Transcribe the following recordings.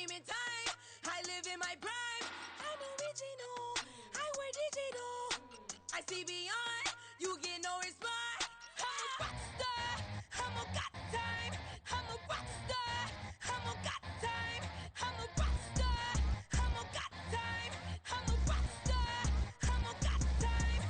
entertainment time. I live in my prime. I'm original. I wear digital. I see beyond. You get no response. I'm a rock star. I'm a got time. I'm a rock star. I'm a got time. I'm a rock star. I'm a got time. I'm a rock star. I'm a got time.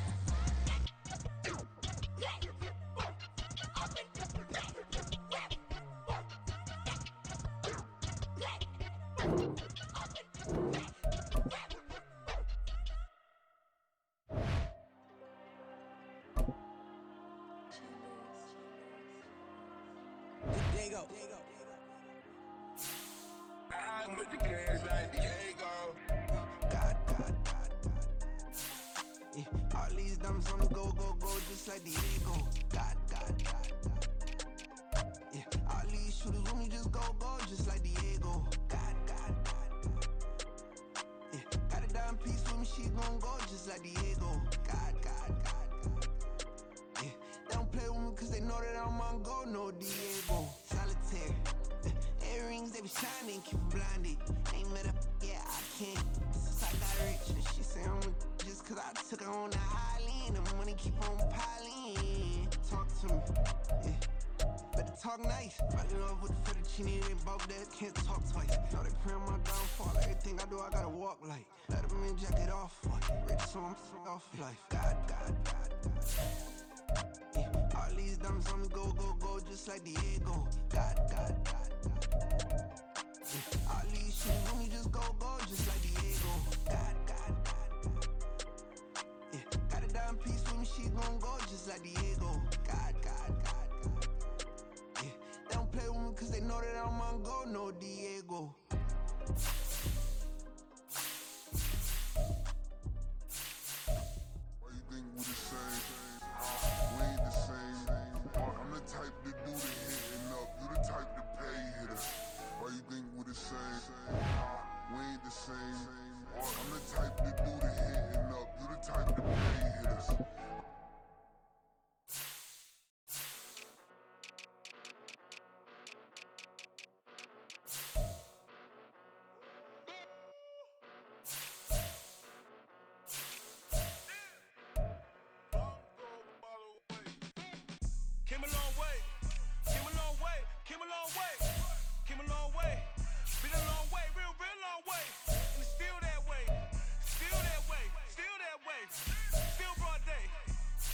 Diego. I'm with the cash like Diego. God. Yeah, all these dumps on the go, just like Diego. God. Yeah, all these shooters with me just go, just like Diego. God. Yeah, got a dime piece with me, she gon' go just like Diego. God. Yeah, they don't play with me cause they know that I'm on go, no Diego. Solitaire. Earrings, they be shining, keep blinded. Ain't met up, yeah, I can't. Since I got rich, and she say I'm just cause I took her on the island. The money keep on piling. Talk to me, yeah. Better talk nice. Riding up with the fettuccine, ain't bout that, can't talk twice. Know they pray on my downfall, everything I do, I gotta walk like. Let them in, jacket off, rich, so I'm off life. God. Yeah, all these dumps on me go, just like Diego. God. Yeah, all these shit on me just go, just like Diego. God. Yeah, got a dime piece with me, she gon' go just like Diego. God. Yeah, they don't play with me cause they know that I'm on go, no Diego. Why you think we the same? We ain't the same. I'm the type to do the hitting up. You the type to pay hitters. Why you think we the same? We ain't the same. I'm the type to do the hitting up. You the type to pay hitters. Came a long way, came a long way, came a long way, came a long way. Been a long way, real long way. And it's still that way, still that way, still that way. Still broad day,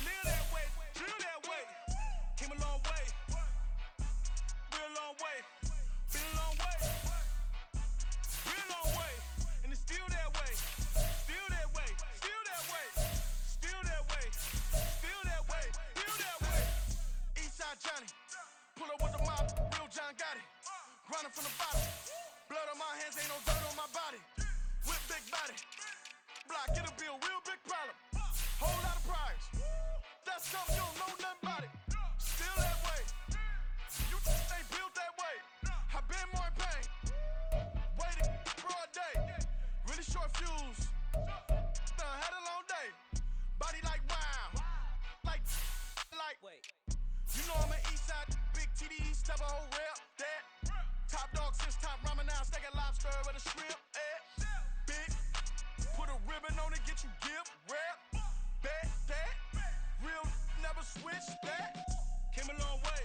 live that way, drill that way. Came a long way, real long way. Been a long way, real long way. And it's still that way, still that way, still that way, still that way, still that way, still that way. Eastside Johnny, pull up with the mob, real John Gotti. Grinding from the bottom, blood on my hands, ain't no dirt on my body. Whip big body, block, get a bill, real big problem. Whole lot of priors, that's something you don't know nothing about it. Still that way, you ain't built that way. I been more in pain, waiting broad day, really short fuse. Had a long day, body like wow, like. Wait. You know I'm an Eastside, big TDE, step a whole rep, that. Top dog since top ramen now, steak and lobster with a shrimp, Big, put a ribbon on it, get you give, rep, bet, that. Real never switch, that. Came a long way,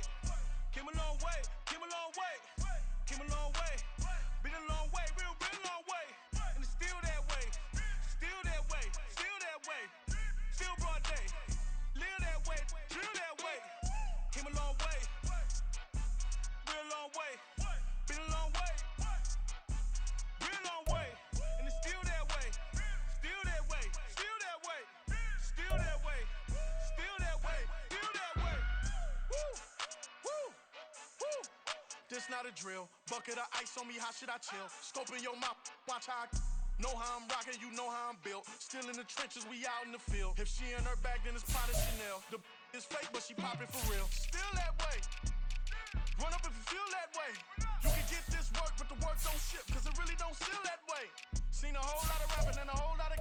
came a long way, came a long way, came a long way. Been a long way, real long way. And it's still that way, still that way, still that way. Still broad day, live that way, drill that way. Came a long way, real long way. Been a long way, real long way. And it's still that way, still that way, still that way, still that way, still that way, still that way. Woo, woo, woo. This not a drill, bucket of ice on me, how should I chill? Scoping your mouth, watch how I know how I'm rocking, you know how I'm built. Still in the trenches, we out in the field. If she in her bag, then it's Prada Chanel. The is fake, but she poppin' for real. Still that way. Run up if you feel that way. You can get this work, but the work don't ship, cause it really don't feel that way. Seen a whole lot of rapping and a whole lot of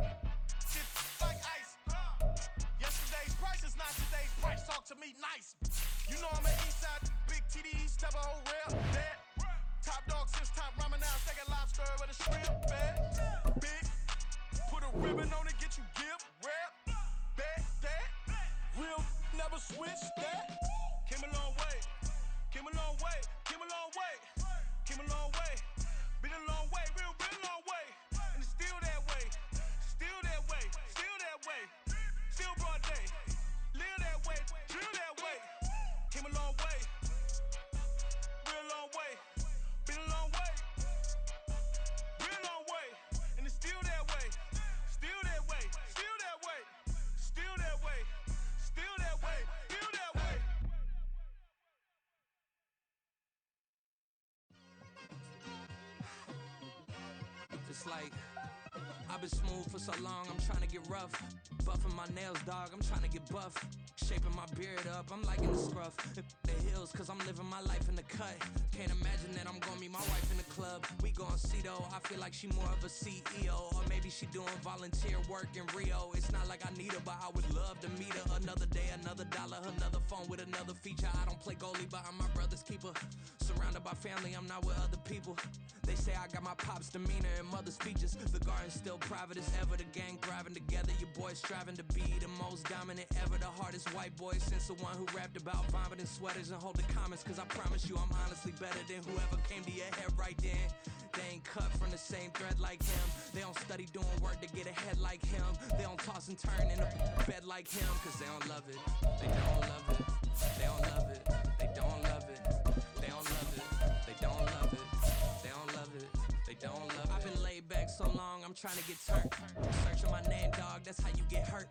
shit like ice. Yesterday's price is not today's price. Talk to me nice. You know I'm an Eastside, big TDE, step a whole rep, that. Top dog, since top ramen now, second lobster with a shrimp bag. Big, put a ribbon on it, get you give, rap, back, that. Real, never switch that. Came a long way, came a long way, came a long way, came a long way. Been a long way, real long way. And it's still that way, still that way, still that way. Still broad day, live that way, drill that way. Came a long way, real long way. Been a long way, real long way. And it's still that way, still that way, still that way, still that way, still that way, still that way. It's like I've been smooth for so long, I'm trying to get rough. Buffing my nails, dog, I'm trying to get buff. Shaping my beard up, I'm liking the scruff. The hills, cause I'm living my life in the cut. Can't imagine that I'm gonna meet my wife in the club. We gon' see though, I feel like she more of a CEO. Or maybe she doing volunteer work in Rio. It's not like I need her, but I would love to meet her. Another day, another dollar, another phone with another feature. I don't play goalie, but I'm my brother's keeper. Surrounded by family, I'm not with other people. They say I got my pop's demeanor and mother's features. The garden's still private as ever. The gang thriving together. Your boys striving to be the most dominant ever. The hardest white boy since the one who rapped about vomiting sweaters and hold the comments. Cause I promise you I'm honestly better than whoever came to your head right then. They ain't cut from the same thread like him. They don't study doing work to get ahead like him. They don't toss and turn in a bed like him. Cause they don't love it. They don't love it. They don't love it. They don't love it. They don't love it. They don't love it. They don't love it. They don't love it. I've been laid back so long, I'm trying to get turned. Searching my name, dog, that's how you get hurt.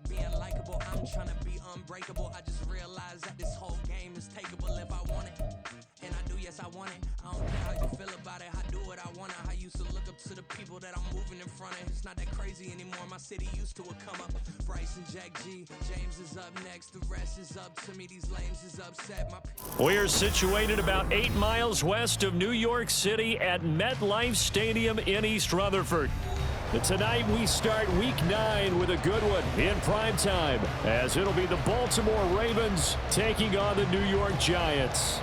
Being likable, I'm trying to be unbreakable. I just realized that this whole game is takeable if I want it. And I do, yes, I want it. I don't care how you feel about it, I do what I want. I used to look up to the people that I'm moving in front of. It's not that crazy anymore, my city used to come up. Bryce and Jack G, James is up next. The rest is up to me, these lames is upset. We're situated about 8 miles west of New York City at MetLife Stadium in East Rutherford. And tonight we start Week 9 with a good one in prime time, as it'll be the Baltimore Ravens taking on the New York Giants.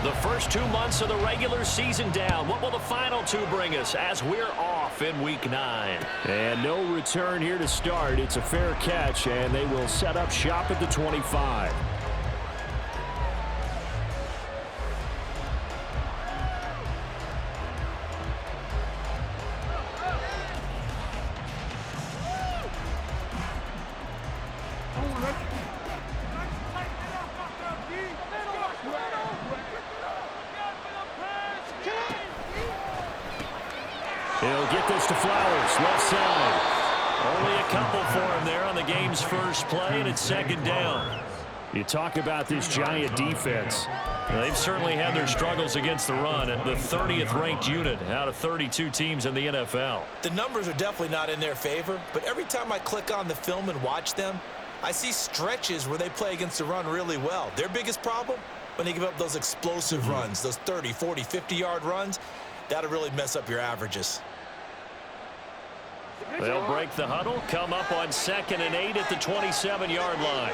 The first 2 months of the regular season down. What will the final 2 bring us as we're off in Week 9? And no return here to start. It's a fair catch, and they will set up shop at the 25. He'll get this to Flowers, left side. Only a couple for him there on the game's first play, and it's second down. You talk about this Giant defense. They've certainly had their struggles against the run at the 30th ranked unit out of 32 teams in the NFL. The numbers are definitely not in their favor, but every time I click on the film and watch them, I see stretches where they play against the run really well. Their biggest problem, when they give up those explosive runs, those 30, 40, 50-yard runs, that'll really mess up your averages. They'll break the huddle, come up on 2nd and 8 at the 27-yard line.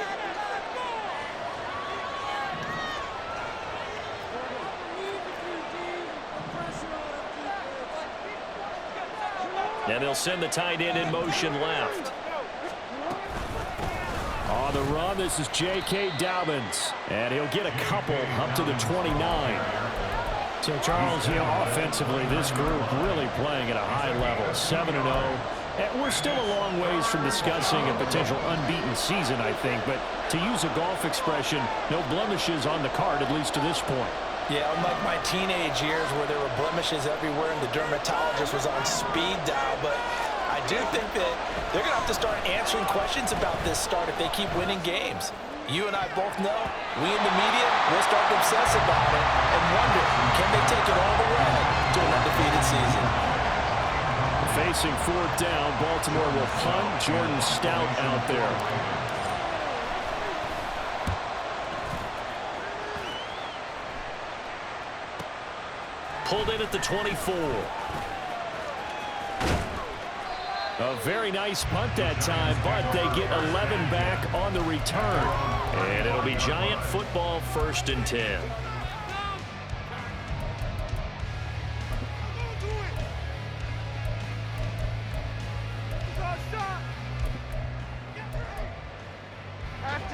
And they'll send the tight end in motion left. On the run, this is J.K. Dobbins. And he'll get a couple up to the 29. So, Charles, offensively, this group really playing at a high level, 7-0. And we're still a long ways from discussing a potential unbeaten season, I think. But to use a golf expression, no blemishes on the card, at least to this point. Yeah, unlike my teenage years where there were blemishes everywhere and the dermatologist was on speed dial. But I do think that they're going to have to start answering questions about this start if they keep winning games. You and I both know, we in the media will start to obsess about it and wonder, can they take it all the way to an undefeated season? Facing 4th down, Baltimore will punt. Jordan Stout out there. Pulled in at the 24. A very nice punt that time, but they get 11 back on the return. And it'll be Giant football, 1st and 10.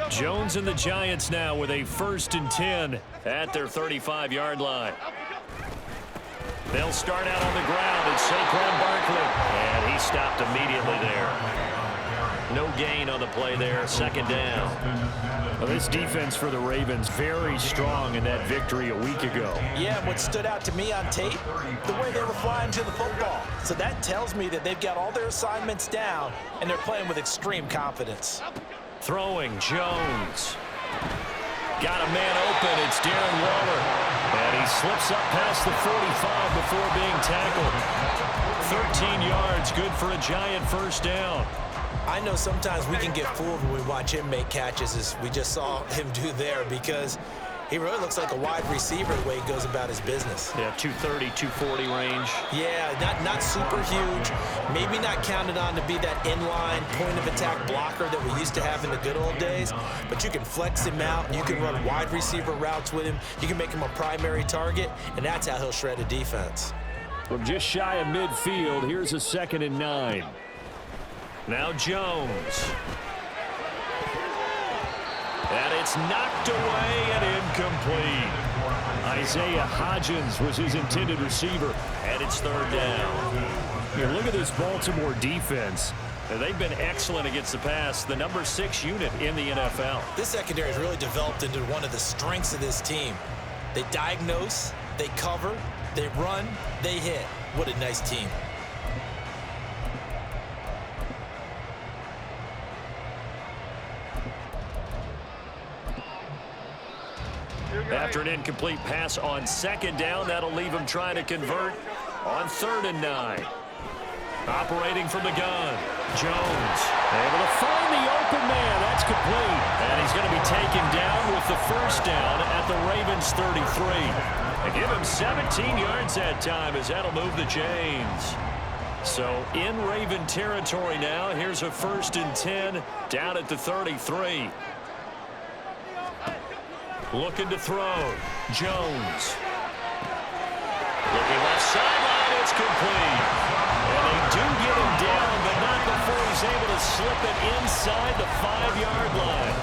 Jones and the Giants now with a 1st and 10 at their 35-yard line. They'll start out on the ground. It's Saquon Barkley, and he stopped immediately there. No gain on the play there, 2nd down. Well, this defense for the Ravens very strong in that victory a week ago. Yeah, and what stood out to me on tape, the way they were flying to the football. So that tells me that they've got all their assignments down, and they're playing with extreme confidence. Throwing, Jones. Got a man open. It's Darren Waller. And he slips up past the 45 before being tackled. 13 yards, good for a Giant 1st down. I know sometimes we can get fooled when we watch him make catches, as we just saw him do there, because he really looks like a wide receiver the way he goes about his business. Yeah, 230, 240 range. Yeah, not super huge. Maybe not counted on to be that inline point-of-attack blocker that we used to have in the good old days, but you can flex him out. You can run wide receiver routes with him. You can make him a primary target, and that's how he'll shred a defense. From just shy of midfield, here's a 2nd and 9. Now Jones. And it's knocked away and incomplete. Isaiah Hodgins was his intended receiver, and it's 3rd down. Here, look at this Baltimore defense. They've been excellent against the pass, the number 6 unit in the NFL. This secondary has really developed into one of the strengths of this team. They diagnose, they cover, they run, they hit. What a nice team. After an incomplete pass on 2nd down, that'll leave him trying to convert on 3rd and 9. Operating from the gun, Jones able to find the open man. That's complete. And he's going to be taken down with the 1st down at the Ravens 33. They give him 17 yards that time as that'll move the chains. So in Raven territory now, here's a 1st and 10 down at the 33. Looking to throw. Jones. Looking left sideline. It's complete. And they do get him down, but not before he's able to slip it inside the 5-yard line.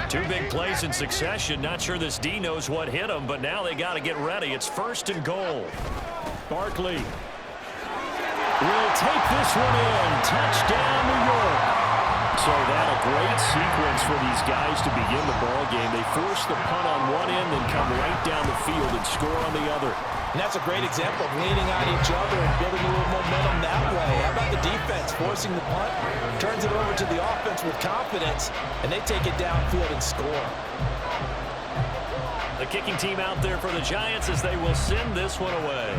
2 big plays in succession. Not sure this D knows what hit him, but now they got to get ready. It's 1st and goal. Barkley will take this one in. Touchdown, New York. So that a great sequence for these guys to begin the ball game. They force the punt on one end and come right down the field and score on the other. And that's a great example of leaning on each other and building a little momentum that way. How about the defense forcing the punt, turns it over to the offense with confidence, and they take it downfield and score. The kicking team out there for the Giants as they will send this one away.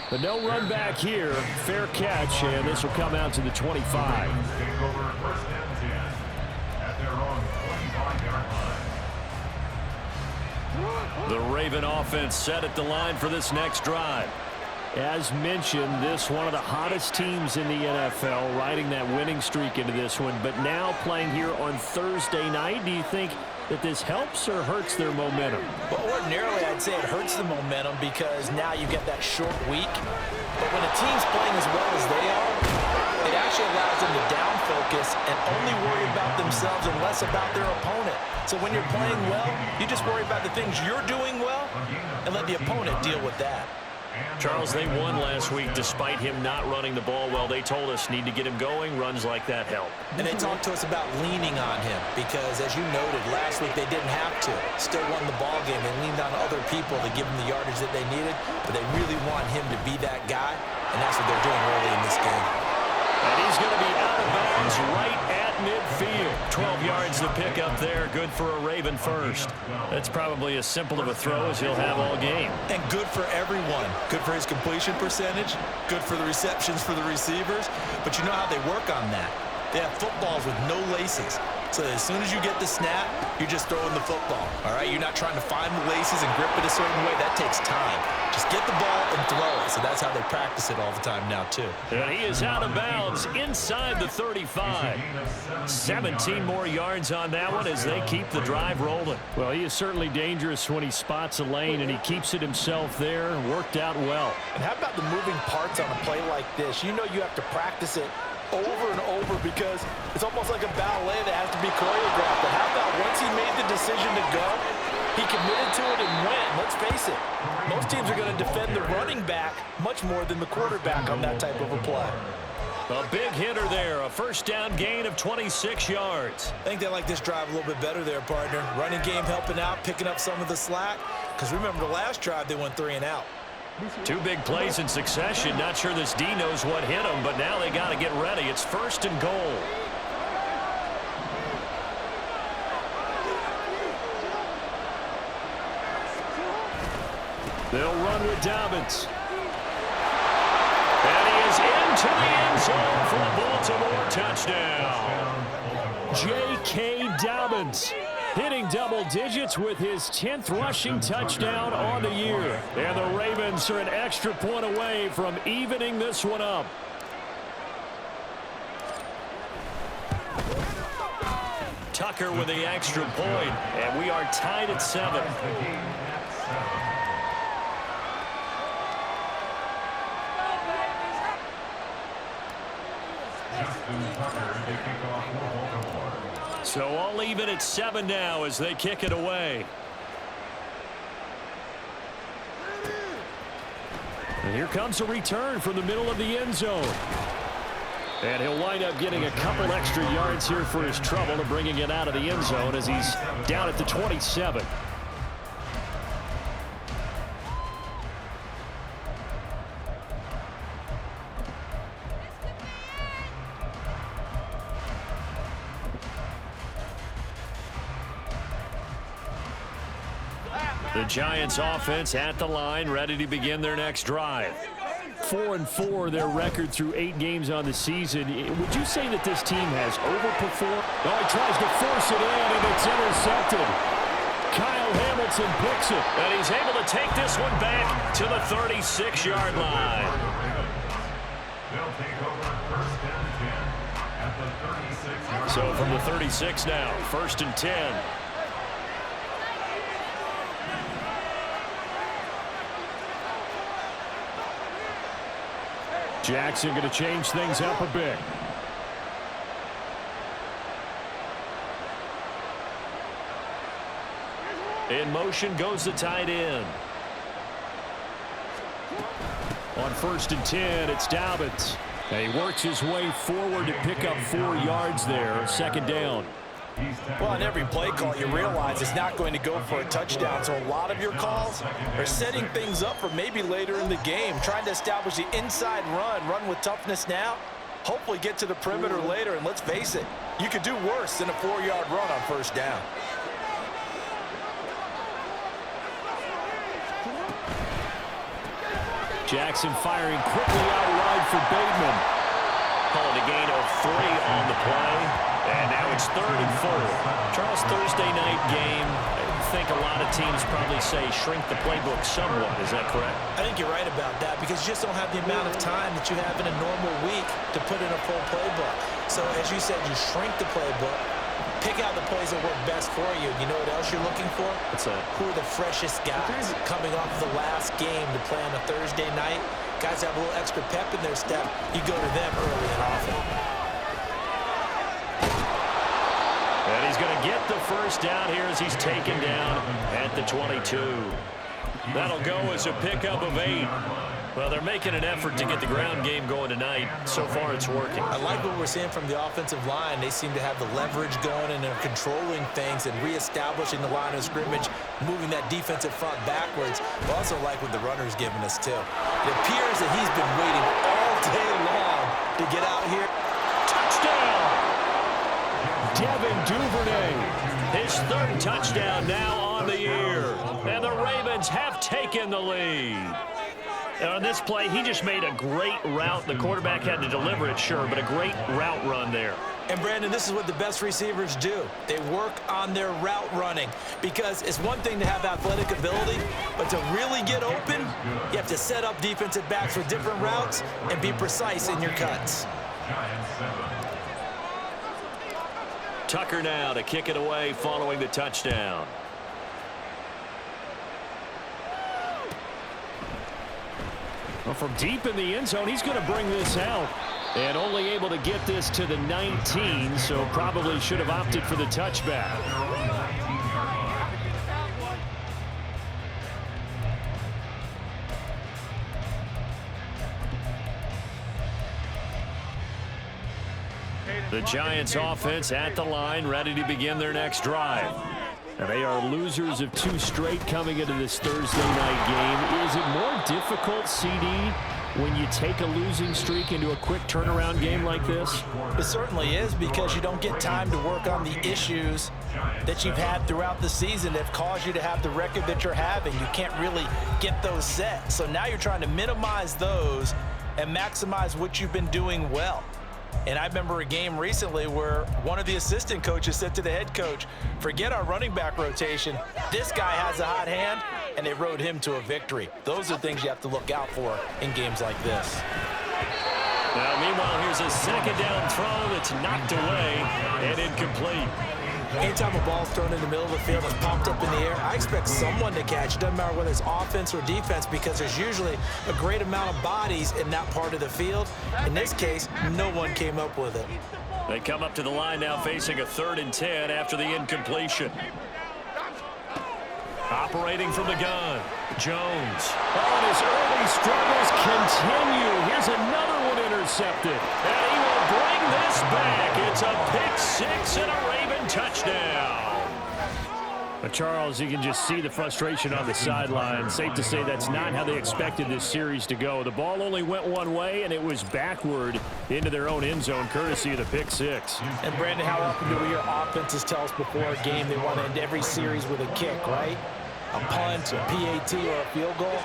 But no run back here. Fair catch, and this will come out to the 25. The Raven offense set at the line for this next drive. As mentioned, this one of the hottest teams in the NFL, riding that winning streak into this one, but now playing here on Thursday night. Do you think that this helps or hurts their momentum? Well, ordinarily, I'd say it hurts the momentum because now you get that short week. But when a team's playing as well as they are, it actually allows them to down focus and only worry about themselves and less about their opponent. So when you're playing well, you just worry about the things you're doing well and let the opponent deal with that. Charles, they won last week despite him not running the ball well. They told us need to get him going. Runs like that help. And they talked to us about leaning on him because, as you noted, last week they didn't have to. Still won the ball game. They leaned on other people to give them the yardage that they needed, but they really want him to be that guy, and that's what they're doing early in this game. And he's going to be out of bounds right at midfield. 12 yards to pick up there. Good for a Raven first. That's probably as simple of a throw as he'll have all game. And good for everyone. Good for his completion percentage. Good for the receptions for the receivers. But you know how they work on that. They have footballs with no laces. So as soon as you get the snap, you're just throwing the football, all right? You're not trying to find the laces and grip it a certain way. That takes time. Just get the ball and throw it. So that's how they practice it all the time now, too. And he is out of bounds inside the 35. 17 more yards on that one as they keep the drive rolling. Well, he is certainly dangerous when he spots a lane, and he keeps it himself there and worked out well. And how about the moving parts on a play like this? You know you have to practice it over and over because it's almost like a ballet that has to be choreographed. But how about once he made the decision to go, he committed to it and went. Let's face it, most teams are going to defend the running back much more than the quarterback on that type of a play. A big hitter there, a first down gain of 26 yards. I think they like this drive a little bit better there, partner. Running game helping out, picking up some of the slack. Because remember, the last drive they went 3 and out. 2 big plays in succession. Not sure this D knows what hit him, but now they got to get ready. It's 1st and goal. They'll run with Dobbins. And he is into the end zone for a Baltimore touchdown. J.K. Dobbins hitting double digits with his 10th rushing touchdown on the year. And the Ravens are an extra point away from evening this one up. Tucker with the extra point, and we are tied at 7. So all even at 7 now as they kick it away. And here comes a return from the middle of the end zone. And he'll wind up getting a couple extra yards here for his trouble and bringing it out of the end zone as he's down at the 27. The Giants offense at the line, ready to begin their next drive. 4-4 their record through 8 games on the season. Would you say that this team has overperformed? Oh, he tries to force it in, and it's intercepted. Kyle Hamilton picks it, and he's able to take this one back to the 36-yard line. They'll take over 1st and 10 at the 36-yard line. So from the 36 now, 1st and 10. Jackson going to change things up a bit. In motion goes the tight end. On 1st and 10, it's Dobbins. And he works his way forward to pick up 4 yards there. 2nd down. Well, on every play call, you realize it's not going to go for a touchdown. So a lot of your calls are setting things up for maybe later in the game, trying to establish the inside run with toughness now, hopefully get to the perimeter later. And let's face it, you could do worse than a 4-yard run on 1st down. Jackson firing quickly out wide for Bateman. Called a gain of 3 on the play. And now it's 3rd and 4. Charles, Thursday night game, I think a lot of teams probably say shrink the playbook somewhat. Is that correct? I think you're right about that because you just don't have the amount of time that you have in a normal week to put in a full playbook. So as you said, you shrink the playbook, pick out the plays that work best for you. You know what else you're looking for? What's that? Who are the freshest guys coming off the last game to play on a Thursday night? Guys have a little extra pep in their step. You go to them early and often. And he's going to get the 1st down here as he's taken down at the 22. That'll go as a pickup of 8. Well, they're making an effort to get the ground game going tonight. So far, it's working. I like what we're seeing from the offensive line. They seem to have the leverage going, and they're controlling things and reestablishing the line of scrimmage, moving that defensive front backwards. I also like what the runner's giving us, too. It appears that he's been waiting all day long to get out here. Touchdown! Devin Duvernay, his 3rd touchdown now on the year. And the Ravens have taken the lead. And on this play, he just made a great route. The quarterback had to deliver it, sure, but a great route run there. And, Brandon, this is what the best receivers do. They work on their route running because it's one thing to have athletic ability, but to really get open, you have to set up defensive backs with different routes and be precise in your cuts. Tucker now to kick it away following the touchdown. Well, from deep in the end zone, he's going to bring this out. And only able to get this to the 19, so probably should have opted for the touchback. The Giants offense at the line, ready to begin their next drive. And they are losers of 2 straight coming into this Thursday night game. Is it more difficult, CD, when you take a losing streak into a quick turnaround game like this? It certainly is, because you don't get time to work on the issues that you've had throughout the season that have caused you to have the record that you're having. You can't really get those set. So now you're trying to minimize those and maximize what you've been doing well. And I remember a game recently where one of the assistant coaches said to the head coach, forget our running back rotation. This guy has a hot hand, and they rode him to a victory. Those are things you have to look out for in games like this. Now, meanwhile, here's a second down throw that's knocked away and incomplete. Anytime a ball's thrown in the middle of the field and popped up in the air, I expect someone to catch. It doesn't matter whether it's offense or defense, because there's usually a great amount of bodies in that part of the field. In this case, no one came up with it. They come up to the line now facing a 3rd and 10 after the incompletion. Operating from the gun, Jones. Oh, and his early struggles continue. Here's another one intercepted. And he will bring this back. It's a pick-6 and a Raven touchdown. But Charles, you can just see the frustration on the sideline. Safe to say that's not how they expected this series to go. The ball only went one way, and it was backward into their own end zone, courtesy of the pick-6. And, Brandon, how often do we hear offenses tell us before a game they want to end every series with a kick, right? A punt, a PAT, or a field goal.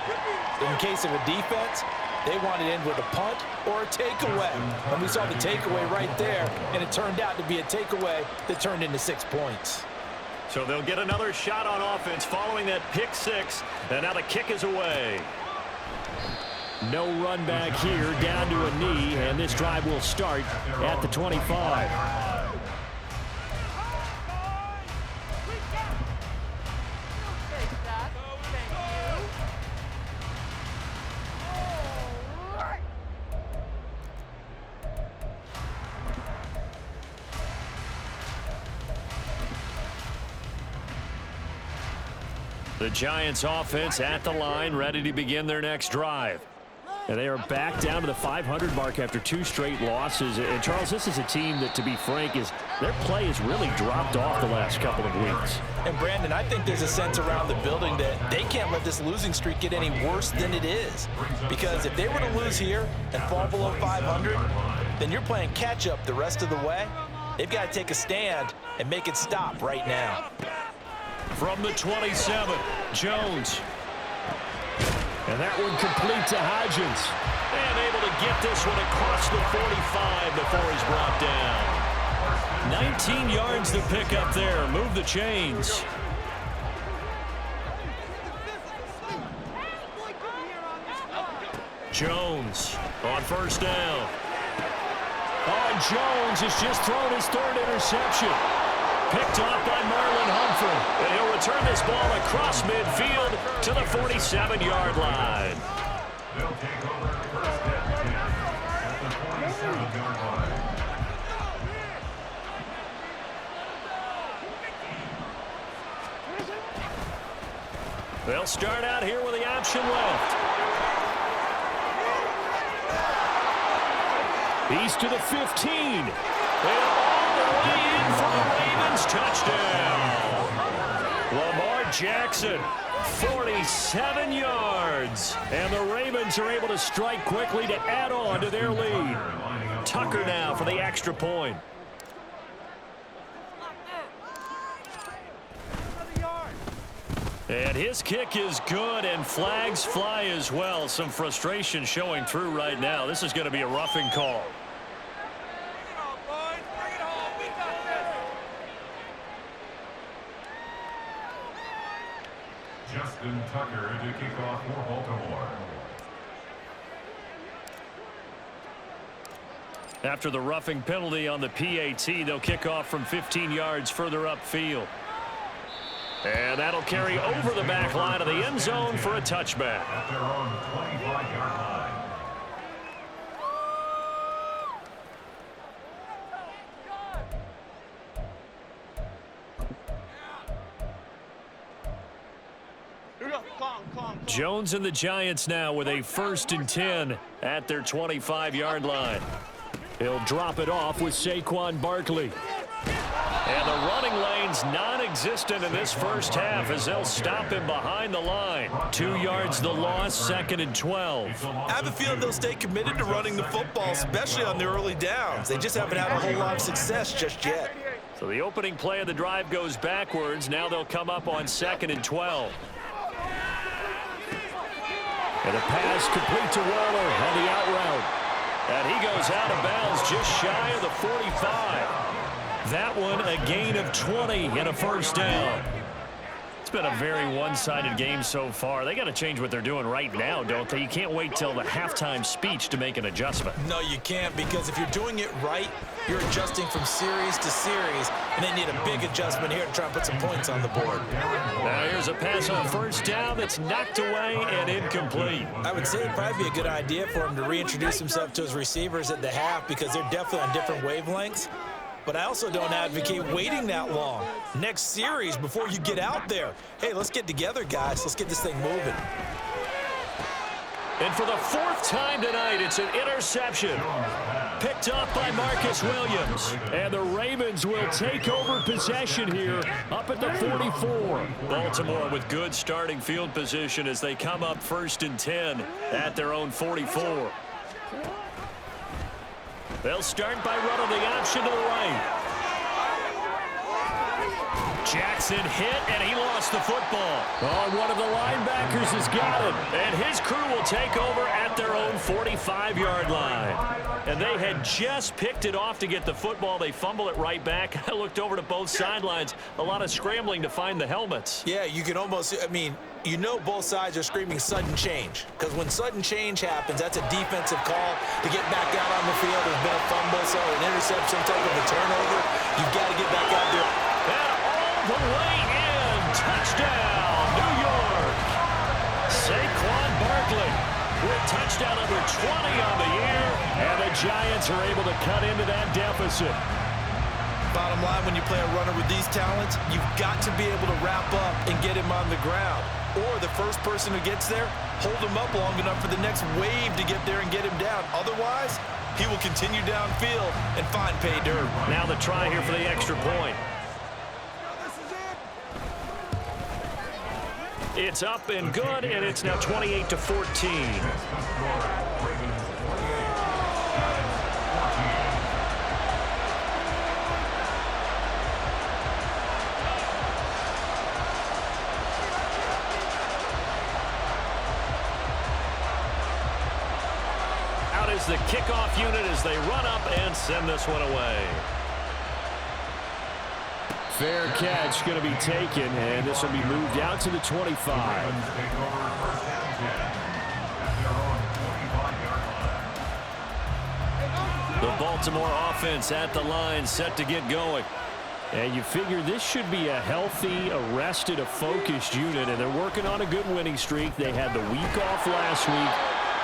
In case of a defense, they want to end with a punt or a takeaway. And we saw the takeaway right there, and it turned out to be a takeaway that turned into 6 points. So they'll get another shot on offense following that pick-6, and now the kick is away. No run back here, down to a knee, and this drive will start at the 25. The Giants offense at the line, ready to begin their next drive. And they are back down to the 500 mark after 2 straight losses. And, Charles, this is a team that, to be frank, their play has really dropped off the last couple of weeks. And, Brandon, I think there's a sense around the building that they can't let this losing streak get any worse than it is. Because if they were to lose here and fall below 500, then you're playing catch-up the rest of the way. They've got to take a stand and make it stop right now. From the 27, Jones. And that one complete to Hodgins. And able to get this one across the 45 before he's brought down. 19 yards to pick up there. Move the chains. Jones on first down. Oh, Jones has just thrown his 3rd interception. Picked off by Marlon Humphrey. And he'll return this ball across midfield to the 47-yard line. They'll take over first and 10 at the 47-yard line. They'll start out here with the option left. He's to the 15. And all the way in for the Ravens touchdown. Lamar Jackson, 47 yards. And the Ravens are able to strike quickly to add on to their lead. Tucker now for the extra point. And his kick is good, and flags fly as well. Some frustration showing through right now. This is going to be a roughing call. Preston Tucker to kick off for Baltimore. After the roughing penalty on the PAT, they'll kick off from 15 yards further upfield. And that'll carry over the back line of the end zone for a touchback. At their own 25-yard line. Jones and the Giants now with a 1st and 10 at their 25-yard line. He'll drop it off with Saquon Barkley. And the running lane's non-existent in this first half as they'll stop him behind the line. 2 yards the loss, 2nd and 12. I have a feeling they'll stay committed to running the football, especially on the early downs. They just haven't had a whole lot of success just yet. So the opening play of the drive goes backwards. Now they'll come up on 2nd and 12. And a pass complete to Waller on the out route. And he goes out of bounds just shy of the 45. That one a gain of 20 and a first down. It's been a very one-sided game so far. They got to change what they're doing right now, don't they? You can't wait till the halftime speech to make an adjustment. No, you can't, because if you're doing it right, you're adjusting from series to series, and they need a big adjustment here to try and put some points on the board. Now here's a pass on first down that's knocked away and incomplete. I would say it'd probably be a good idea for him to reintroduce himself to his receivers at the half because they're definitely on different wavelengths. But I also don't advocate waiting that long. Next series before you get out there. Hey, let's get together, guys. Let's get this thing moving. And for the 4th time tonight, it's an interception. Picked up by Marcus Williams. And the Ravens will take over possession here up at the 44. Baltimore with good starting field position as they come up 1st and 10 at their own 44. They'll start by running the option to the right. Jackson hit, and he lost the football. Oh, one of the linebackers has got it. And his crew will take over at their own 45-yard line. And they had just picked it off to get the football. They fumble it right back. I looked over to both sidelines. A lot of scrambling to find the helmets. Yeah, you can almost, you know both sides are screaming sudden change. Because when sudden change happens, that's a defensive call to get back out on the field. There's been a fumble, so an interception, some type of a turnover. You've got to get back out there. And all the way in. Touchdown, New York. Saquon Barkley with touchdown number 20 on the year. And the Giants are able to cut into that deficit. Bottom line, when you play a runner with these talents, you've got to be able to wrap up and get him on the ground. Or the first person who gets there, hold him up long enough for the next wave to get there and get him down. Otherwise, he will continue downfield and find pay dirt. Now the try here for the extra point. It's up and good, and it's now 28-14. Out is the kickoff unit as they run up and send this one away. Fair catch going to be taken, and this will be moved out to the 25. The Baltimore offense at the line, set to get going. And you figure this should be a healthy, a rested, a focused unit, and they're working on a good winning streak. They had the week off last week.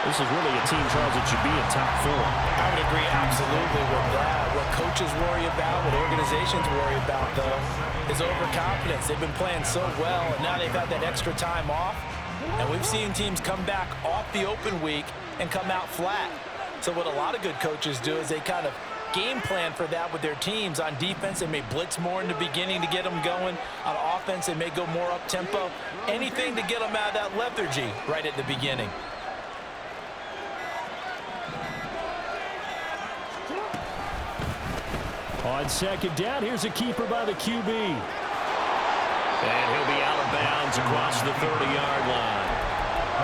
This is really a team, Charles, that should be in top 4. I would agree absolutely with that. What coaches worry about, what organizations worry about, though, is overconfidence. They've been playing so well, and now they've had that extra time off. And we've seen teams come back off the open week and come out flat. So what a lot of good coaches do is they kind of game plan for that with their teams. On defense, they may blitz more in the beginning to get them going. On offense, they may go more up-tempo. Anything to get them out of that lethargy right at the beginning. On second down, here's a keeper by the QB. And he'll be out of bounds across the 30-yard line.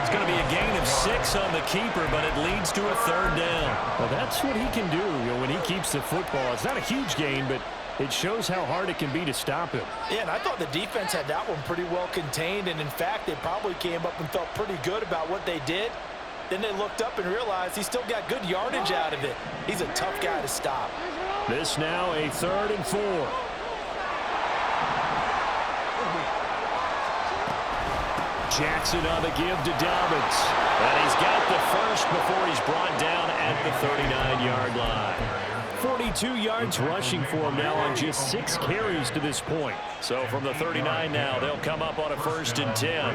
It's going to be a gain of 6 on the keeper, but it leads to a 3rd down. Well, that's what he can do, when he keeps the football. It's not a huge gain, but It shows how hard it can be to stop him. Yeah, and I thought the defense had that one pretty well contained, and in fact, they probably came up and felt pretty good about what they did. Then they looked up and realized he still got good yardage out of it. He's a tough guy to stop. This now a 3rd and 4. Jackson on the give to Dobbins. And he's got the first before he's brought down at the 39-yard line. 42 yards rushing for him now on just 6 carries to this point. So from the 39 now, they'll come up on a 1st and 10.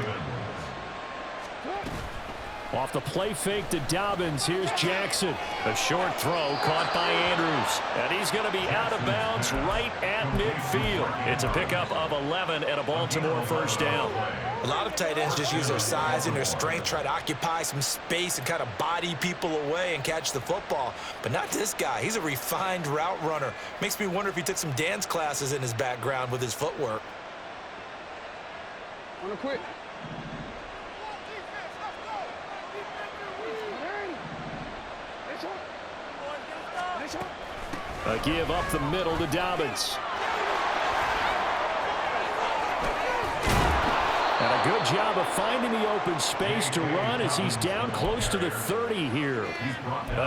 Off the play fake to Dobbins. Here's Jackson. A short throw caught by Andrews. And he's going to be out of bounds right at midfield. It's a pickup of 11 and a Baltimore 1st down. A lot of tight ends just use their size and their strength, try to occupy some space and kind of body people away and catch the football. But not this guy. He's a refined route runner. Makes me wonder if he took some dance classes in his background with his footwork. On a quick. A give up the middle to Dobbins. And a good job of finding the open space to run as he's down close to the 30 here.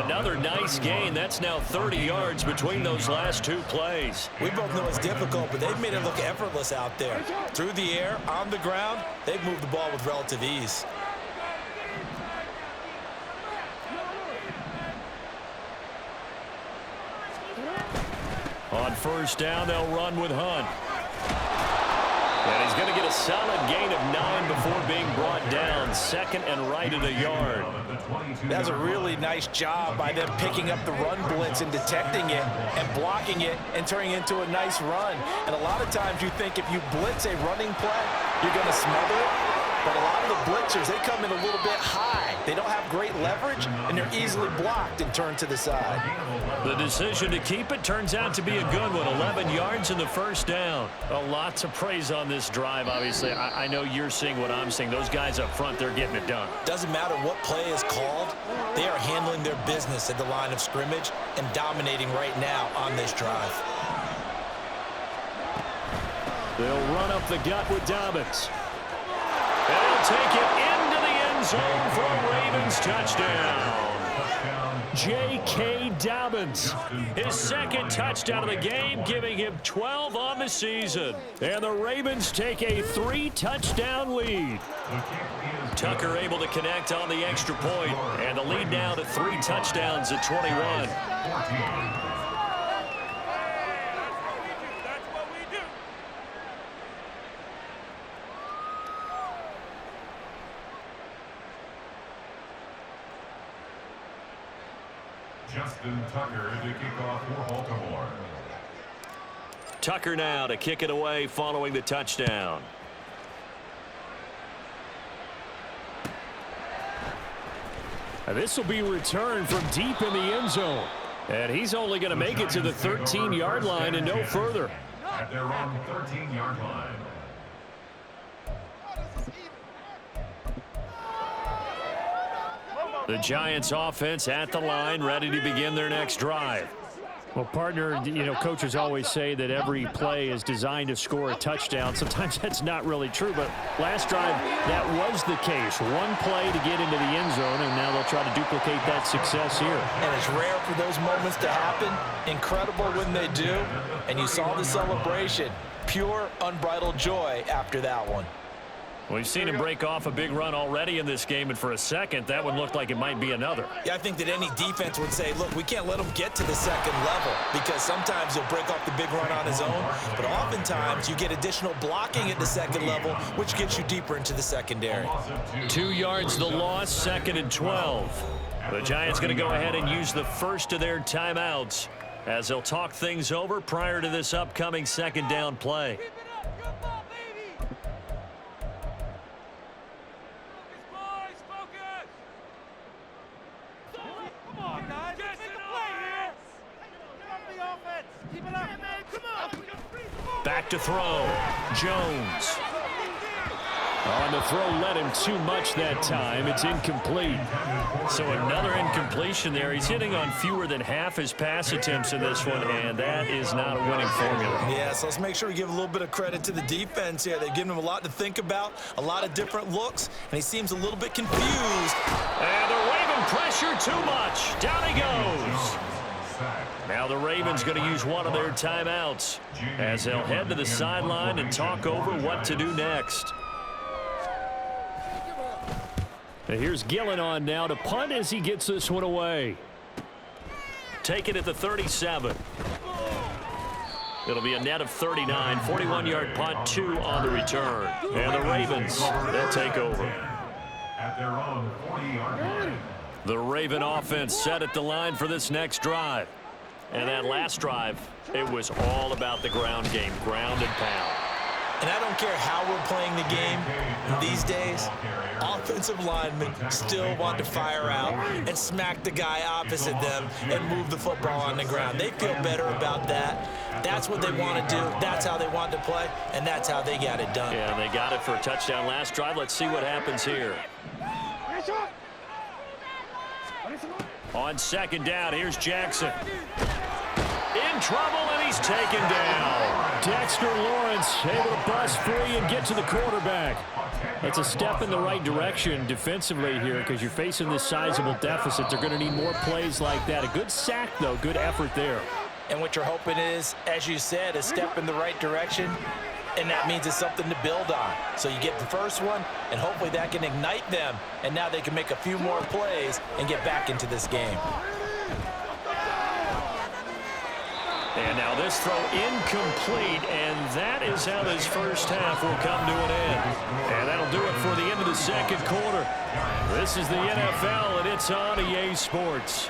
Another nice gain. That's now 30 yards between those last 2 plays. We both know it's difficult, but they've made it look effortless out there. Through the air, on the ground, they've moved the ball with relative ease. On 1st down, they'll run with Hunt. And he's going to get a solid gain of 9 before being brought down. 2nd and right at a yard. That's a really nice job by them picking up the run blitz and detecting it and blocking it and turning it into a nice run. And a lot of times you think if you blitz a running play, you're going to smother it. But a lot of the blitzers, they come in a little bit high. They don't have great leverage, and they're easily blocked and turned to the side. The decision to keep it turns out to be a good one. 11 yards in the 1st down. A lot to praise on this drive, obviously. I know you're seeing what I'm seeing. Those guys up front, they're getting it done. Doesn't matter what play is called. They are handling their business at the line of scrimmage and dominating right now on this drive. They'll run up the gut with Dobbins. And he'll take it into the end zone for a Ravens touchdown. J.K. Dobbins, his 2nd touchdown of the game, giving him 12 on the season. And the Ravens take a 3-touchdown lead. Tucker able to connect on the extra point, and the lead now to 3 touchdowns at 21. Justin Tucker to kick off for Baltimore. Tucker now to kick it away following the touchdown. And this will be returned from deep in the end zone. And he's only going to make it to the 13-yard line and no further. At their own 13-yard line. The Giants offense at the line, ready to begin their next drive. Well, partner, coaches always say that every play is designed to score a touchdown. Sometimes that's not really true, but last drive, that was the case. One play to get into the end zone, and now they'll try to duplicate that success here. And it's rare for those moments to happen. Incredible when they do. And you saw the celebration. Pure, unbridled joy after that one. We've seen him break off a big run already in this game, and for a second, that one looked like it might be another. Yeah, I think that any defense would say, look, we can't let him get to the 2nd level, because sometimes he'll break off the big run on his own, but oftentimes you get additional blocking at the 2nd level, which gets you deeper into the secondary. 2 yards the loss, 2nd and 12. The Giants going to go ahead and use the first of their timeouts as they'll talk things over prior to this upcoming 2nd down play. Back to throw. Jones. Oh, and the throw led him too much that time. It's incomplete. So another incompletion there. He's hitting on fewer than half his pass attempts in this one, and that is not a winning formula. Yeah, so let's make sure we give a little bit of credit to the defense here. They've given him a lot to think about, a lot of different looks, and he seems a little bit confused. And they're waving pressure too much. Down he goes. Now the Ravens going to use one of their timeouts as they'll head to the sideline and talk over what to do next. And here's Gillen on now to punt as he gets this one away. Take it at the 37. It'll be a net of 39. 41-yard punt, 2 on the return. And the Ravens, they'll take over. At their own 40-yard line. The Raven offense set at the line for this next drive. And that last drive, it was all about the ground game, ground and pound. And I don't care how we're playing the game these days, offensive linemen still want to fire out and smack the guy opposite them and move the football on the ground. They feel better about that. That's what they want to do. That's how they want to play, and that's how they got it done. Yeah, and they got it for a touchdown last drive. Let's see what happens here. On second down, here's Jackson. In trouble, and he's taken down. Dexter Lawrence able to bust free and get to the quarterback. That's a step in the right direction defensively here because you're facing this sizable deficit. They're going to need more plays like that. A good sack, though. Good effort there. And what you're hoping is, as you said, a step in the right direction, and that means it's something to build on. So you get the first one, and hopefully that can ignite them, and now they can make a few more plays and get back into this game. And now this throw incomplete, and that is how this first half will come to an end. And that'll do it for the end of the second quarter. This is the NFL, and it's on EA Sports.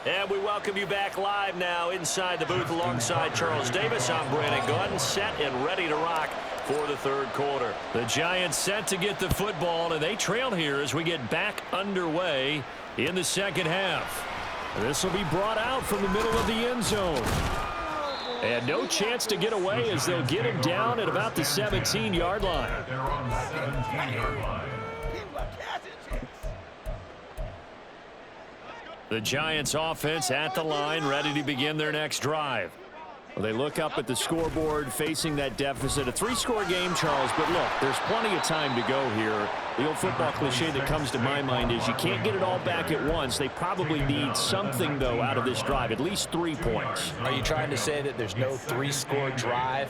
And we welcome you back live now inside the booth alongside Charles Davis. I'm Brandon Gaudin, set and ready to rock for the third quarter. The Giants set to get the football, and they trail here as we get back underway in the second half. This will be brought out from the middle of the end zone. And no chance to get away as they'll get him down at about the 17-yard line. They're on the 17-yard line. The Giants offense at the line, ready to begin their next drive. Well, they look up at the scoreboard facing that deficit. A 3-score game, Charles, but look, there's plenty of time to go here. The old football cliche that comes to my mind is you can't get it all back at once. They probably need something, though, out of this drive, at least 3 points. Are you trying to say that there's no 3-score drive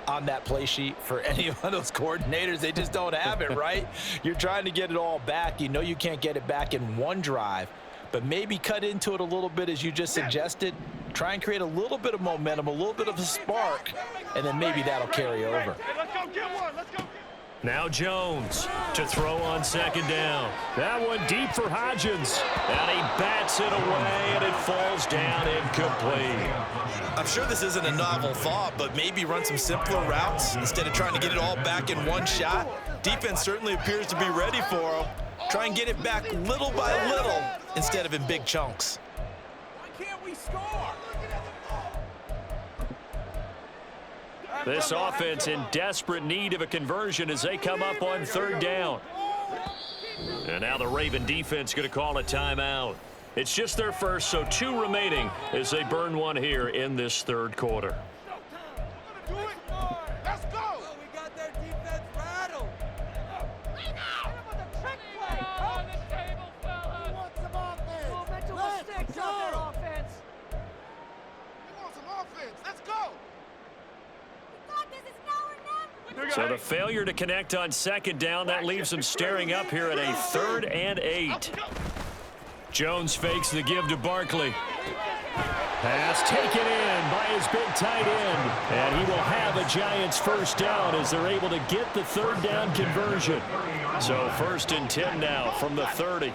on that play sheet for any of those coordinators? They just don't have it, right? You're trying to get it all back. You know you can't get it back in one drive. But maybe cut into it a little bit as you just suggested. Try and create a little bit of momentum, a little bit of a spark, and then maybe that'll carry over. Let's go, get one. Let's go. Now Jones to throw on second down. That one deep for Hodgins. And he bats it away, and it falls down incomplete. I'm sure this isn't a novel thought, but maybe run some simpler routes instead of trying to get it all back in one shot. Defense certainly appears to be ready for him. Try and get it back little by little instead of in big chunks. Why can't we score? This offense in desperate need of a conversion as they come up on third down. And now the Raven defense going to call a timeout. It's just their first, so 2 remaining as they burn one here in this third quarter. Let's go. We got their defense rattled. Let's go. So the failure to connect on second down, that leaves them staring up here at a 3rd and 8. Jones fakes the give to Barkley. Pass taken in by his big tight end. And he will have a Giants first down as they're able to get the third down conversion. So 1st and 10 now from the 30.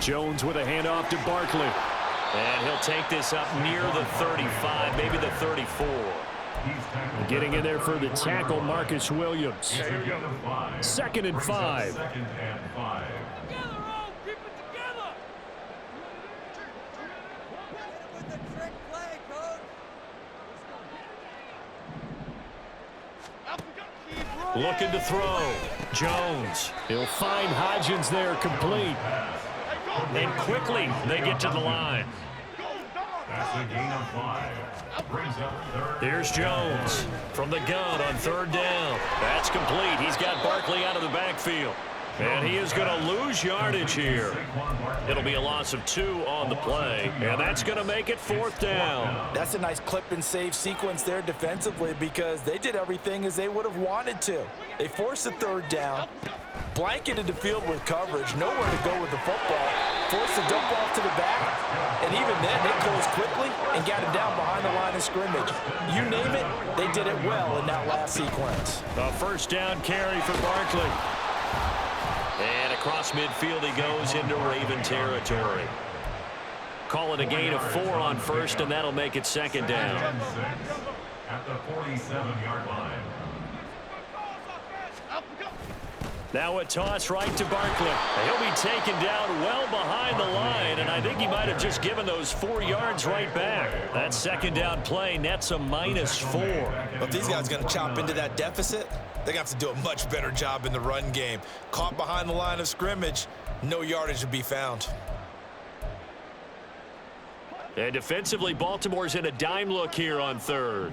Jones with a handoff to Barkley. And he'll take this up near the 35, maybe the 34. Getting in there for the tackle, Marcus Williams. 2nd and 5. Looking to throw. Jones. He'll find Hodgins there, complete. And quickly they get to the line. That's a gain of 5. Brings up third. Here's Jones from the gun on 3rd down. That's complete. He's got Barkley out of the backfield. And he is going to lose yardage here. It'll be a loss of 2 on the play, and that's going to make it 4th down. That's a nice clip and save sequence there defensively because they did everything as they would have wanted to. They forced the 3rd down, blanketed the field with coverage, nowhere to go with the football, forced the dump off to the back, and even then they closed quickly and got it down behind the line of scrimmage. You name it, they did it well in that last sequence. A 1st down carry for Barkley. And across midfield he goes into Raven territory. Call it a gain of 4 on 1st, and that'll make it 2nd down. At the 47-yard line. Now a toss right to Barkley. He'll be taken down well behind the line, and I think he might have just given those 4 yards right back. That 2nd down play nets a -4. Well, if these guys are going to chop into that deficit, they're going to have to do a much better job in the run game. Caught behind the line of scrimmage, no yardage to be found. And defensively, Baltimore's in a dime look here on 3rd.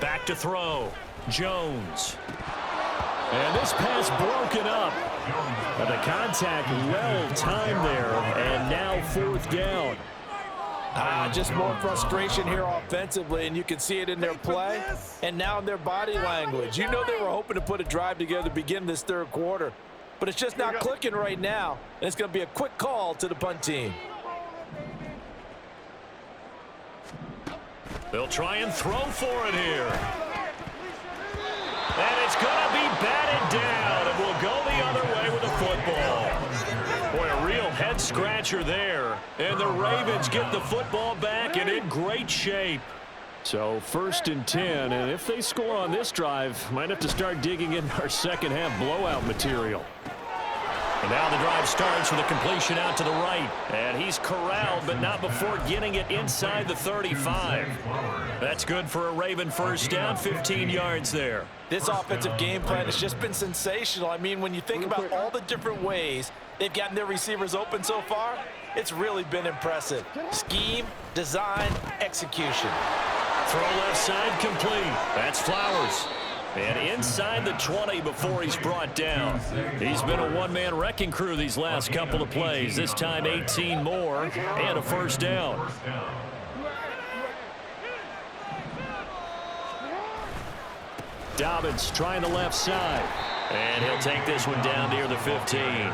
Back to throw. Jones. And this pass broken up. And the contact well timed there. And now 4th down. Just more frustration here offensively, and you can see it in their play and now in their body language. You know they were hoping to put a drive together to begin this 3rd quarter, but it's just not clicking right now, and it's going to be a quick call to the punt team. They'll try and throw for it here. And it's going to be batted down, and we'll go the other way with the football. Boy, a real head-scratcher there. And the Ravens get the football back and in great shape. So 1st and 10, and if they score on this drive, might have to start digging in our second-half blowout material. And now the drive starts with a completion out to the right. And he's corralled, but not before getting it inside the 35. That's good for a Raven 1st down, 15 yards there. This offensive game plan has just been sensational. I mean, when you think about all the different ways they've gotten their receivers open so far, it's really been impressive. Scheme, design, execution. Throw left side complete. That's Flowers. And inside the 20 before he's brought down. He's been a one-man wrecking crew these last couple of plays. This time 18 more and a 1st down. Dobbins trying the left side. And he'll take this one down near the 15.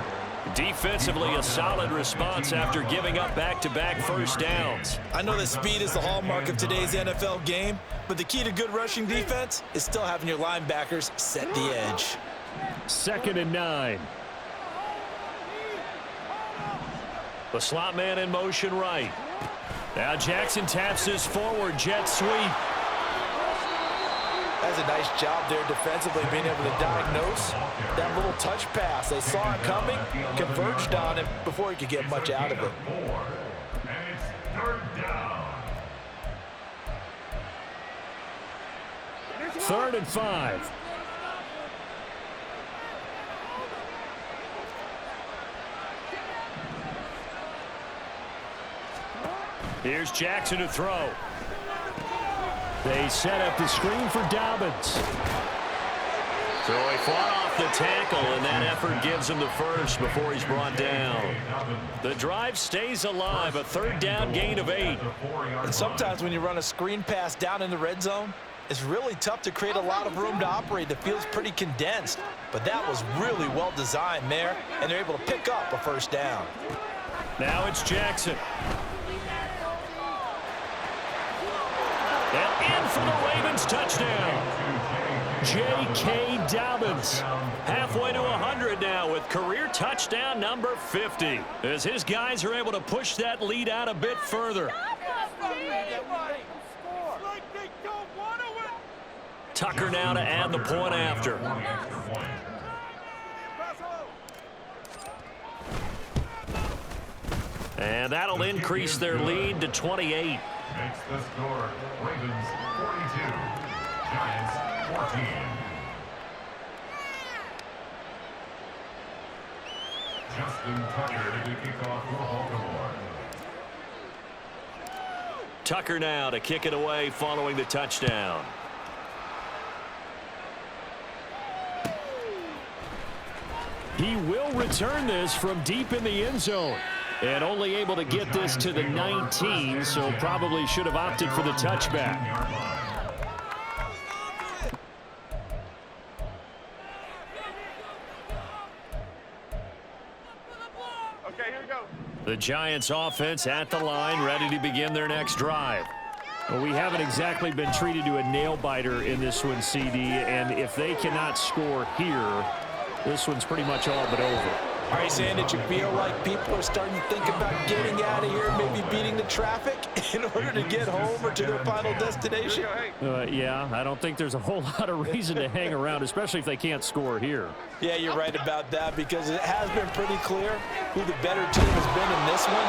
Defensively, a solid response after giving up back-to-back 1st downs. I know that speed is the hallmark of today's NFL game, but the key to good rushing defense is still having your linebackers set the edge. 2nd and 9. The slot man in motion right. Now Jackson taps this forward jet sweep. That's a nice job there defensively, being able to diagnose that little touch pass. They saw it coming, converged on it before he could get much out of it. And it's 3rd down. 3rd and 5. Here's Jackson to throw. They set up the screen for Dobbins. So he fought off the tackle, and that effort gives him the 1st before he's brought down. The drive stays alive, a 3rd down gain of 8. And sometimes when you run a screen pass down in the red zone, it's really tough to create a lot of room to operate. The field's pretty condensed, but that was really well designed there, and they're able to pick up a 1st down. Now it's Jackson. And in for the Ravens touchdown. J.K. Dobbins. Halfway to 100 now with career touchdown number 50. As his guys are able to push that lead out a bit further. Tucker now to add the point after. And that'll increase their lead to 28. Makes the score Ravens 42, Giants 14. Justin Tucker to kick off for Baltimore. Tucker now to kick it away following the touchdown. He will return this from deep in the end zone. And only able to get this to the 19, so probably should have opted for the touchback. Okay, here we go. The Giants offense at the line, ready to begin their next drive. Well, we haven't exactly been treated to a nail-biter in this one, CD, and if they cannot score here, this one's pretty much all but over. Are you saying that you feel like people are starting to think about getting out of here, maybe beating the traffic in order to get home or to their final destination? Yeah, I don't think there's a whole lot of reason to hang around, especially if they can't score here. Yeah, you're right about that because it has been pretty clear who the better team has been in this one.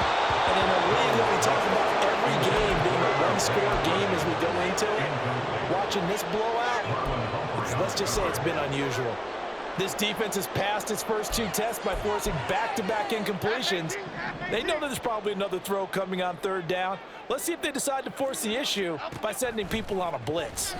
And in a league that we talk about every game being a one-score game as we go into it, watching this blowout, let's just say it's been unusual. This defense has passed its first two tests by forcing back-to-back incompletions. They know that there's probably another throw coming on third down. Let's see if they decide to force the issue by sending people on a blitz.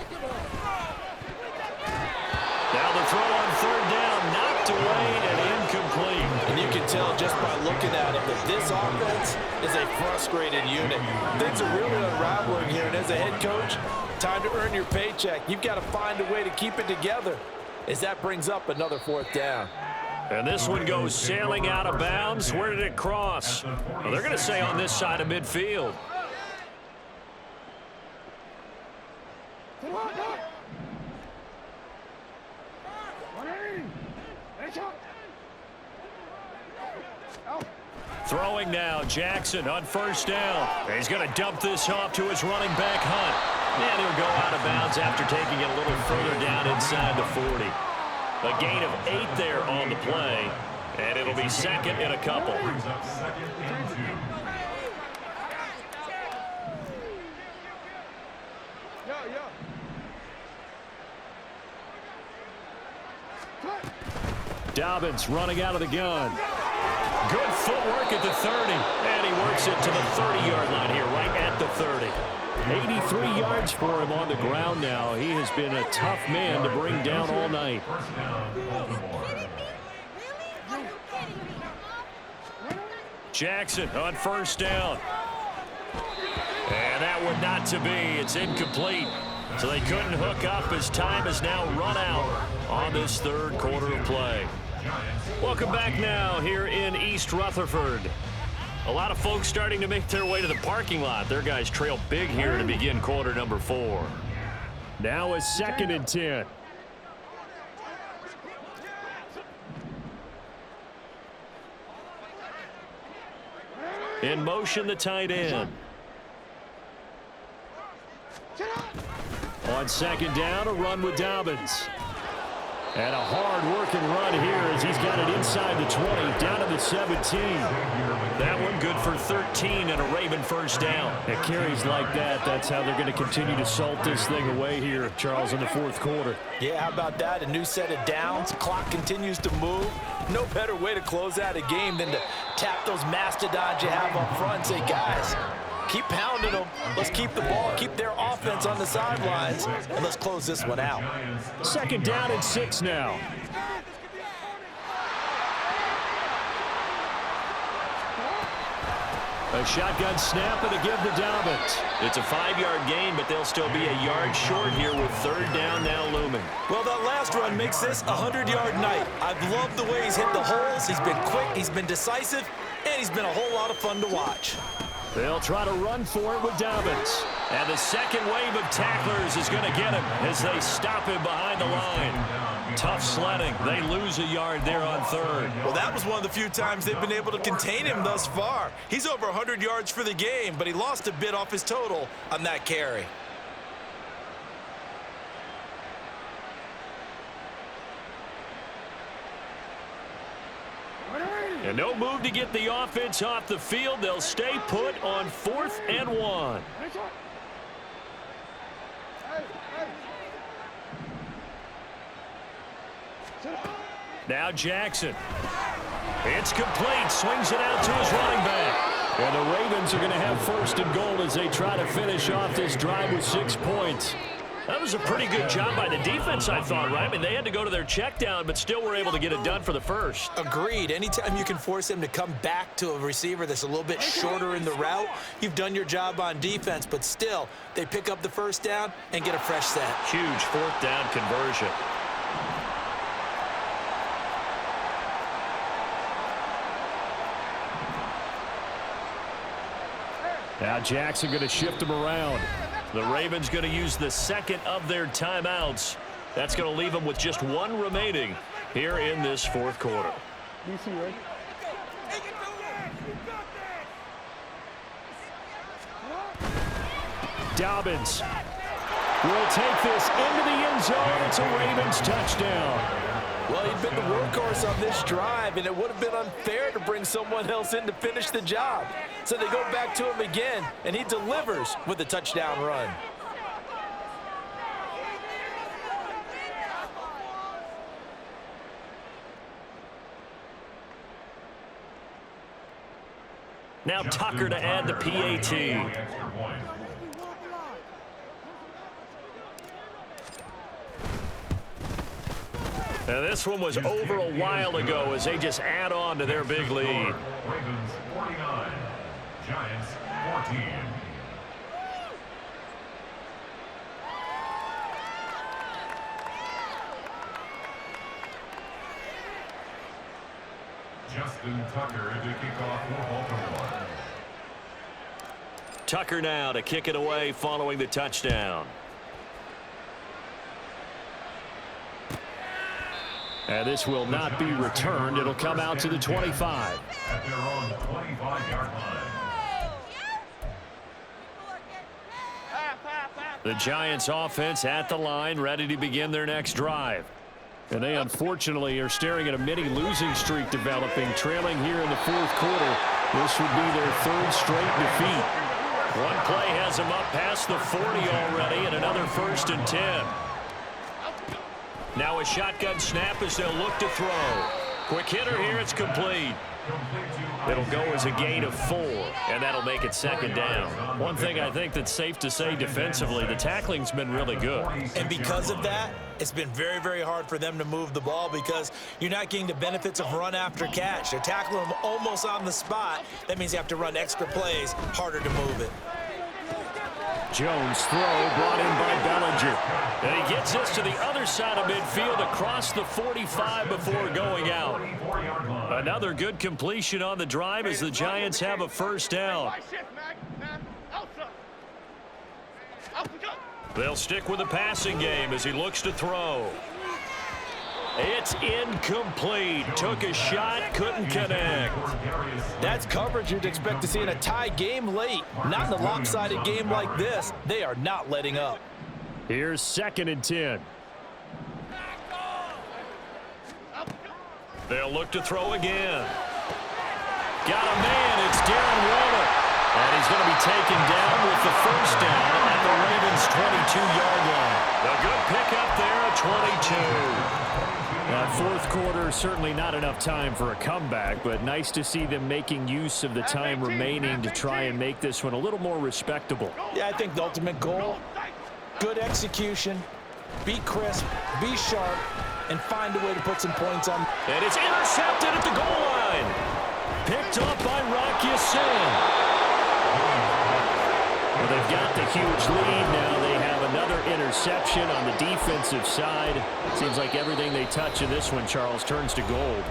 Now the throw on third down, knocked away and incomplete. And you can tell just by looking at it that this offense is a frustrated unit. Things are really unraveling here, and as a head coach, time to earn your paycheck. You've got to find a way to keep it together, as that brings up another fourth down. And this one goes sailing out of bounds. Where did it cross? Well, they're going to say on this side of midfield. Throwing now, Jackson on first down. He's going to dump this off to his running back, Hunt. And he'll go out of bounds after taking it a little further down inside the 40. A gain of 8 there on the play, and it'll be second and a couple. Brings up second and 2. Dobbins running out of the gun. Good footwork at the 30, and he works it to the 30-yard line here, right at the 30. 83 yards for him on the ground now. He has been a tough man to bring down all night. First down, Baltimore. Jackson on first down. And that one not to be. It's incomplete. So they couldn't hook up as time has now run out on this third quarter of play. Welcome back now here in East Rutherford. A lot of folks starting to make their way to the parking lot. Their guys trail big here to begin quarter number 4. Now a second and 10. In motion, the tight end. On second down, a run with Dobbins. And a hard-working run here as he's got it inside the 20, down to the 17. That one good for 13 and a Raven first down. At carries like that, that's how they're going to continue to salt this thing away here, Charles, in the fourth quarter. Yeah, how about that? A new set of downs. Clock continues to move. No better way to close out a game than to tap those mastodons you have up front and say, guys, keep pounding them. Let's keep the ball, keep their offense on the sidelines, and let's close this one out. Second down and 6 now. A shotgun snap and a give to Dobbins. It's a 5-yard gain, but they'll still be a yard short here with third down now looming. Well, that last run makes this a 100-yard night. I've loved the way he's hit the holes. He's been quick, he's been decisive, and he's been a whole lot of fun to watch. They'll try to run for it with Dobbins. And the second wave of tacklers is going to get him as they stop him behind the line. Tough sledding. They lose a yard there on third. Well, that was one of the few times they've been able to contain him thus far. He's over 100 yards for the game, but he lost a bit off his total on that carry. And no move to get the offense off the field. They'll stay put on 4th and 1. Now Jackson. It's complete. Swings it out to his running back. And the Ravens are going to have 1st and goal as they try to finish off this drive with 6 points. That was a pretty good job by the defense, I thought, right? I mean, they had to go to their check down, but still were able to get it done for the first. Agreed. Anytime you can force them to come back to a receiver that's a little bit shorter in the route, you've done your job on defense, but still, they pick up the first down and get a fresh set. Huge 4th down conversion. Now Jackson going to shift him around. The Ravens going to use the second of their timeouts. That's going to leave them with just 1 remaining here in this 4th quarter. Dobbins will take this into the end zone. It's a Ravens touchdown. Well, he'd been the workhorse on this drive, and it would have been unfair to bring someone else in to finish the job. So they go back to him again, and he delivers with a touchdown run. Now Tucker to add the PAT. And this one was over a while ago as they just add on to their big lead. Ravens 49, Giants 14. Justin Tucker to kick off for Baltimore. Tucker now to kick it away following the touchdown. And this will not be returned. It'll come out to the 25. At their own 25-yard line. The Giants offense at the line, ready to begin their next drive. And they unfortunately are staring at a mini losing streak developing, trailing here in the 4th quarter. This would be their 3rd straight defeat. One play has them up past the 40 already, and another 1st and 10. Now a shotgun snap as they'll look to throw. Quick hitter here, it's complete. It'll go as a gain of 4, and that'll make it 2nd down. One thing I think that's safe to say defensively, the tackling's been really good. And because of that, it's been very, very hard for them to move the ball because you're not getting the benefits of run after catch. They're tackling them almost on the spot. That means you have to run extra plays, harder to move it. Jones throw brought in by Bellinger. And he gets this to the other side of midfield across the 45 before going out. Another good completion on the drive as the Giants have a 1st down. They'll stick with the passing game as he looks to throw. It's incomplete. Took a shot, couldn't connect. That's coverage you'd expect to see in a tie game late. Not in a lopsided game like this. They are not letting up. Here's 2nd and 10. They'll look to throw again. Got a man. It's Darren Waller. And he's going to be taken down with the 1st down at the Ravens' 22-yard line. A good pickup there at 22. 4th quarter, certainly not enough time for a comeback, but nice to see them making use of the time remaining to try and make this one a little more respectable. Yeah, I think the ultimate goal, good execution, be crisp, be sharp, and find a way to put some points on. And it's intercepted at the goal line. Picked up by Rock Ya-Sin. Well, they've got the huge lead now. They have another interception on the defensive side. Seems like everything they touch in this one, Charles, turns to gold.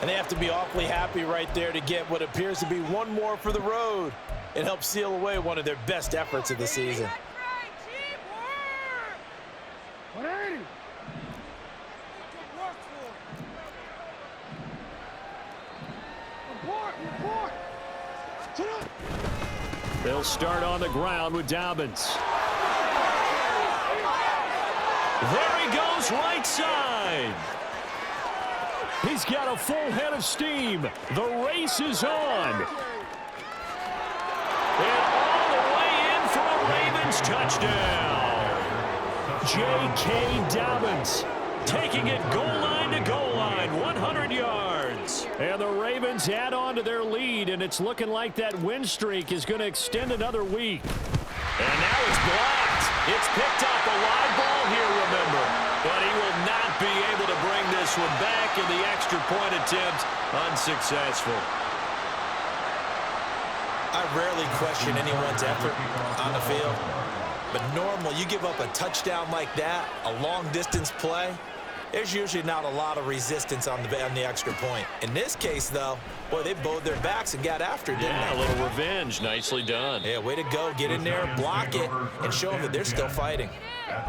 And they have to be awfully happy right there to get what appears to be one more for the road. It helps seal away one of their best efforts of the season. They'll start on the ground with Dobbins. There he goes, right side. He's got a full head of steam. The race is on. And all the way in for a Ravens touchdown. J.K. Dobbins taking it goal line to goal line, 100 yards. And the Ravens add on to their lead, and it's looking like that win streak is going to extend another week. And now it's blocked. It's picked up, a live ball here, remember. But he will not be able to bring this one back, and the extra point attempt unsuccessful. I rarely question anyone's effort on the field. But normal, you give up a touchdown like that, a long-distance play, there's usually not a lot of resistance on the extra point. In this case, though, boy, they bowed their backs and got after it, didn't they? A little revenge. Nicely done. Yeah, way to go. Get in there, block it, and show them that they're still fighting.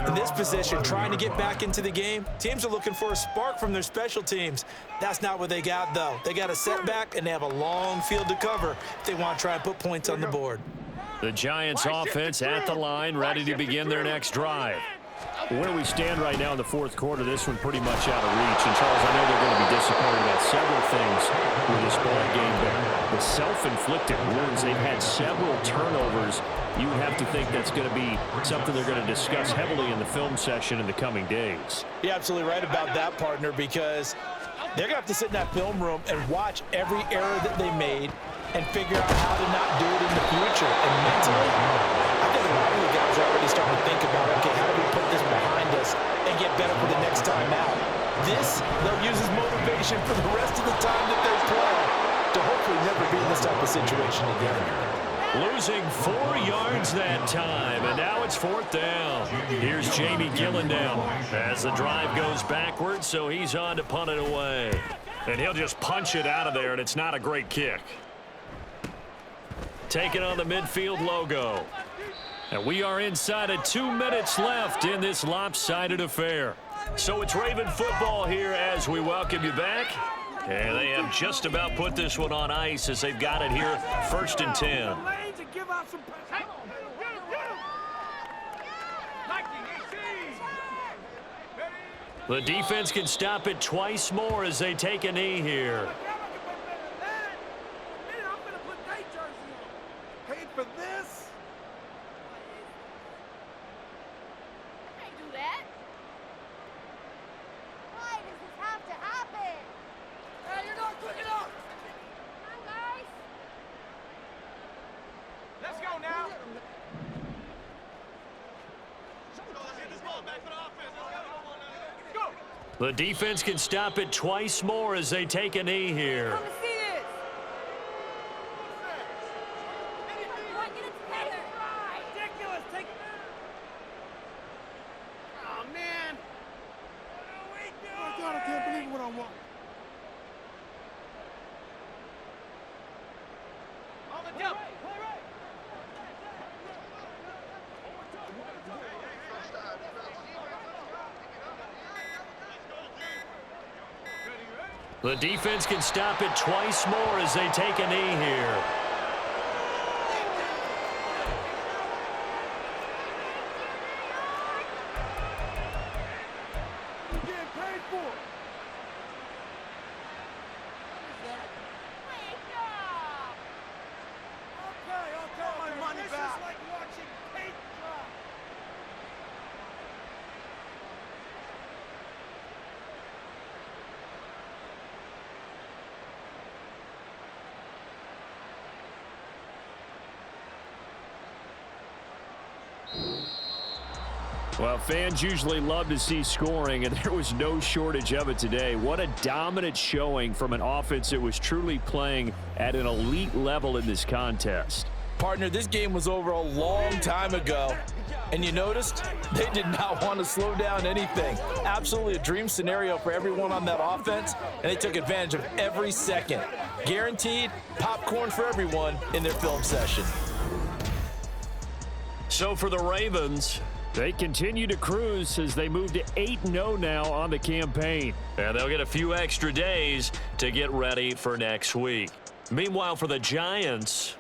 In this position, trying to get back into the game, teams are looking for a spark from their special teams. That's not what they got, though. They got a setback, and they have a long field to cover if they want to try and put points on the board. The Giants offense at the line, ready to begin their next drive. Where we stand right now in the fourth quarter, this one pretty much out of reach. And, Charles, I know they're going to be disappointed about several things with this ball game, but the self-inflicted wounds, they've had several turnovers. You would have to think that's going to be something they're going to discuss heavily in the film session in the coming days. You're absolutely right about that, partner, because they're going to have to sit in that film room and watch every error that they made and figure out how to not do it in the future. And mentally, I think a lot of the guys are already starting to think about, okay, how do we put this behind us and get better for the next time out? This, they'll use as motivation for the rest of the time that they play to hopefully never be in this type of situation again. Losing 4 yards that time, and now it's fourth down. Here's Jamie Gillendown as the drive goes backwards, so he's on to punt it away. And he'll just punch it out of there, and it's not a great kick. Taking on the midfield logo. And we are inside of 2 minutes left in this lopsided affair. So it's Raven football here as we welcome you back. And they have just about put this one on ice as they've got it here, 1st and 10. The defense can stop it twice more as they take a knee here. For this? I can't do that. Why does this have to happen? Hey, you're not quick enough. Come on, guys. Let's go now. The defense can stop it twice more as they take a knee here. The defense can stop it twice more as they take a knee here. You're getting paid for it. Okay, my money back. This is like watching paint dry. Well, fans usually love to see scoring, and there was no shortage of it today. What a dominant showing from an offense that was truly playing at an elite level in this contest. Partner, this game was over a long time ago. And you noticed they did not want to slow down anything. Absolutely a dream scenario for everyone on that offense, and they took advantage of every second. Guaranteed popcorn for everyone in their film session. So for the Ravens, they continue to cruise as they move to 8-0 now on the campaign. And they'll get a few extra days to get ready for next week. Meanwhile, for the Giants,